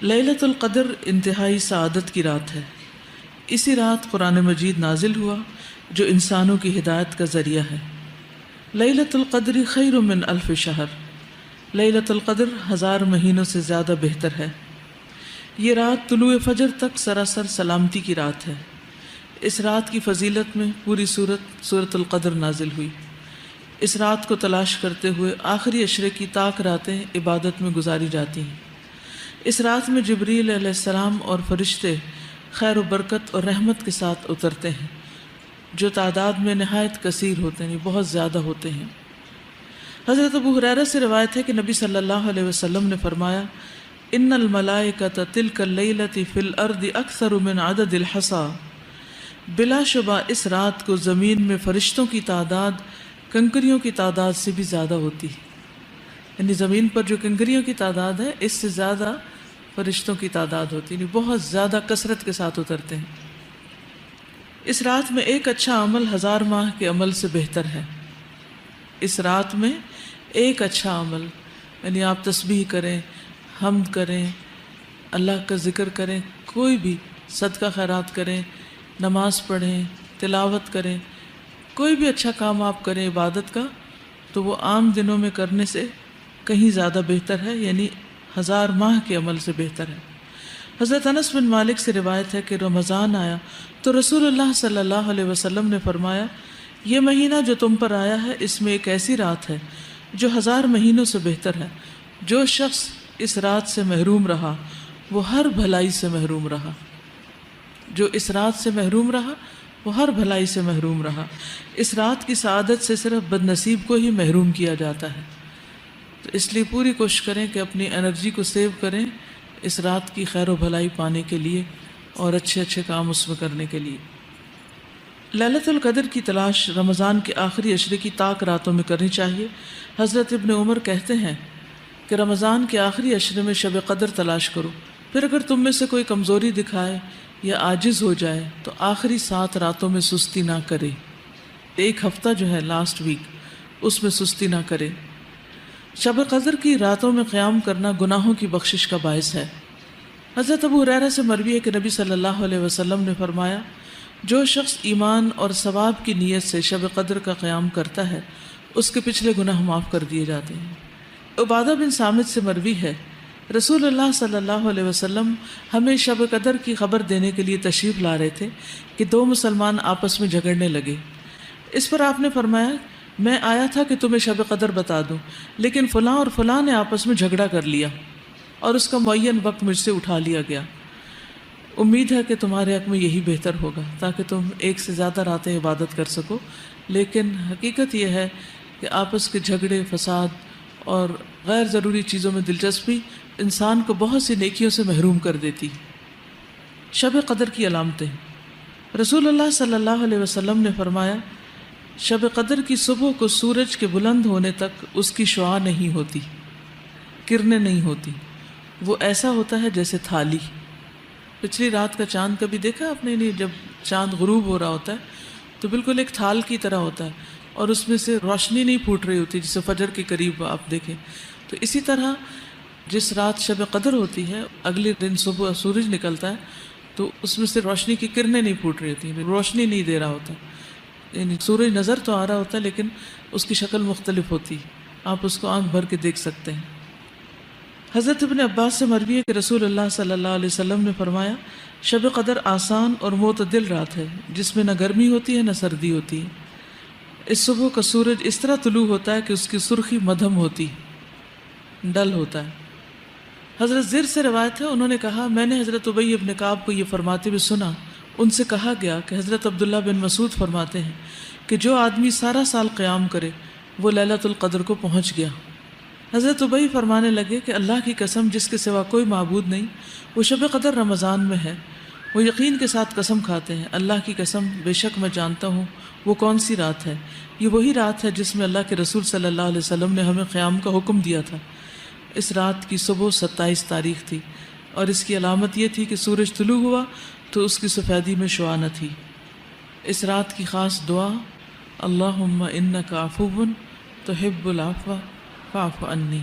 لیلۃ القدر انتہائی سعادت کی رات ہے۔ اسی رات قرآن مجید نازل ہوا جو انسانوں کی ہدایت کا ذریعہ ہے۔ لیلۃ القدر خیر من الف شہر، لیلۃ القدر 1000 مہینوں سے زیادہ بہتر ہے۔ یہ رات طلوع فجر تک سراسر سلامتی کی رات ہے۔ اس رات کی فضیلت میں پوری سورۃ القدر نازل ہوئی۔ اس رات کو تلاش کرتے ہوئے آخری عشرے کی طاق راتیں عبادت میں گزاری جاتی ہیں۔ اس رات میں جبریل علیہ السلام اور فرشتے خیر و برکت اور رحمت کے ساتھ اترتے ہیں، جو تعداد میں نہایت کثیر ہوتے ہیں، بہت زیادہ ہوتے ہیں۔ حضرت ابو ہریرہ سے روایت ہے کہ نبی صلی اللہ علیہ وسلم نے فرمایا، ان الملائکۃ تلک اللیلۃ فی الارض اکثر من عدد الحصی، بلا شبہ اس رات کو زمین میں فرشتوں کی تعداد کنکریوں کی تعداد سے بھی زیادہ ہوتی ہے۔ یعنی زمین پر جو کنکریوں کی تعداد ہے اس سے زیادہ فرشتوں کی تعداد ہوتی ہے، بہت زیادہ کثرت کے ساتھ اترتے ہیں۔ اس رات میں ایک اچھا عمل 1000 ماہ کے عمل سے بہتر ہے۔ اس رات میں ایک اچھا عمل، یعنی آپ تسبیح کریں، حمد کریں، اللہ کا ذکر کریں، کوئی بھی صدقہ خیرات کریں، نماز پڑھیں، تلاوت کریں، کوئی بھی اچھا کام آپ کریں عبادت کا، تو وہ عام دنوں میں کرنے سے کہیں زیادہ بہتر ہے، یعنی 1000 ماہ کے عمل سے بہتر ہے۔ حضرت انس بن مالک سے روایت ہے کہ رمضان آیا تو رسول اللہ صلی اللہ علیہ وسلم نے فرمایا، یہ مہینہ جو تم پر آیا ہے اس میں ایک ایسی رات ہے جو 1000 مہینوں سے بہتر ہے۔ جو شخص اس رات سے محروم رہا وہ ہر بھلائی سے محروم رہا۔ جو اس رات سے محروم رہا وہ ہر بھلائی سے محروم رہا۔ اس رات کی سعادت سے صرف بد نصیب کو ہی محروم کیا جاتا ہے۔ تو اس لیے پوری کوشش کریں کہ اپنی انرجی کو سیو کریں اس رات کی خیر و بھلائی پانے کے لیے اور اچھے اچھے کام اس میں کرنے کے لیے۔ لیلۃ القدر کی تلاش رمضان کے آخری عشرے کی طاق راتوں میں کرنی چاہیے۔ حضرت ابن عمر کہتے ہیں کہ رمضان کے آخری عشرے میں شب قدر تلاش کرو، پھر اگر تم میں سے کوئی کمزوری دکھائے یا عاجز ہو جائے تو آخری 7 راتوں میں سستی نہ کرے۔ ایک ہفتہ جو ہے لاسٹ ویک، اس میں سستی نہ کرے۔ شب قدر کی راتوں میں قیام کرنا گناہوں کی بخشش کا باعث ہے۔ حضرت ابو ہریرہ سے مروی ہے کہ نبی صلی اللہ علیہ وسلم نے فرمایا، جو شخص ایمان اور ثواب کی نیت سے شب قدر کا قیام کرتا ہے اس کے پچھلے گناہ معاف کر دیے جاتے ہیں۔ عبادہ بن صامت سے مروی ہے، رسول اللہ صلی اللہ علیہ وسلم ہمیں شب قدر کی خبر دینے کے لیے تشریف لا رہے تھے کہ 2 مسلمان آپس میں جھگڑنے لگے۔ اس پر آپ نے فرمایا، میں آیا تھا کہ تمہیں شب قدر بتا دوں، لیکن فلاں اور فلاں نے آپس میں جھگڑا کر لیا اور اس کا معین وقت مجھ سے اٹھا لیا گیا۔ امید ہے کہ تمہارے حق میں یہی بہتر ہوگا تاکہ تم ایک سے زیادہ راتیں عبادت کر سکو، لیکن حقیقت یہ ہے کہ آپس کے جھگڑے، فساد اور غیر ضروری چیزوں میں دلچسپی انسان کو بہت سی نیکیوں سے محروم کر دیتی۔ شب قدر کی علامتیں، رسول اللہ صلی اللہ علیہ وسلم نے فرمایا، شب قدر کی صبح کو سورج کے بلند ہونے تک اس کی شعاع نہیں ہوتی، کرنیں نہیں ہوتی، وہ ایسا ہوتا ہے جیسے تھالی۔ پچھلی رات کا چاند کبھی دیکھا آپ نے؟ نہیں، جب چاند غروب ہو رہا ہوتا ہے تو بالکل ایک تھال کی طرح ہوتا ہے اور اس میں سے روشنی نہیں پھوٹ رہی ہوتی، جسے فجر کے قریب آپ دیکھیں۔ تو اسی طرح جس رات شب قدر ہوتی ہے، اگلے دن صبح سورج نکلتا ہے تو اس میں سے روشنی کی کرنیں نہیں پھوٹ رہی ہوتی، روشنی نہیں دے رہا ہوتا، یعنی سورج نظر تو آ رہا ہوتا ہے لیکن اس کی شکل مختلف ہوتی، آپ اس کو آنکھ بھر کے دیکھ سکتے ہیں۔ حضرت ابن عباس سے مروی ہے کہ رسول اللہ صلی اللہ علیہ وسلم نے فرمایا، شب قدر آسان اور معتدل رات ہے جس میں نہ گرمی ہوتی ہے نہ سردی ہوتی ہے۔ اس صبح کا سورج اس طرح طلوع ہوتا ہے کہ اس کی سرخی مدھم ہوتی، ڈل ہوتا ہے۔ حضرت زر سے روایت ہے، انہوں نے کہا، میں نے حضرت ابی ابن کعب کو یہ فرماتے ہوئے سنا۔ ان سے کہا گیا کہ حضرت عبداللہ بن مسعود فرماتے ہیں کہ جو آدمی سارا سال قیام کرے وہ لیلۃ القدر کو پہنچ گیا۔ حضرت ابی فرمانے لگے کہ اللہ کی قسم جس کے سوا کوئی معبود نہیں، وہ شب قدر رمضان میں ہے۔ وہ یقین کے ساتھ قسم کھاتے ہیں، اللہ کی قسم بے شک میں جانتا ہوں وہ کون سی رات ہے۔ یہ وہی رات ہے جس میں اللہ کے رسول صلی اللہ علیہ وسلم نے ہمیں قیام کا حکم دیا تھا۔ اس رات کی صبح 27 تاریخ تھی اور اس کی علامت یہ تھی کہ سورج طلوع ہوا تو اس کی سفیدی میں شعاع نہ تھی۔ اس رات کی خاص دعا، اللہم انک عفو تحب العفو فاعف عنی۔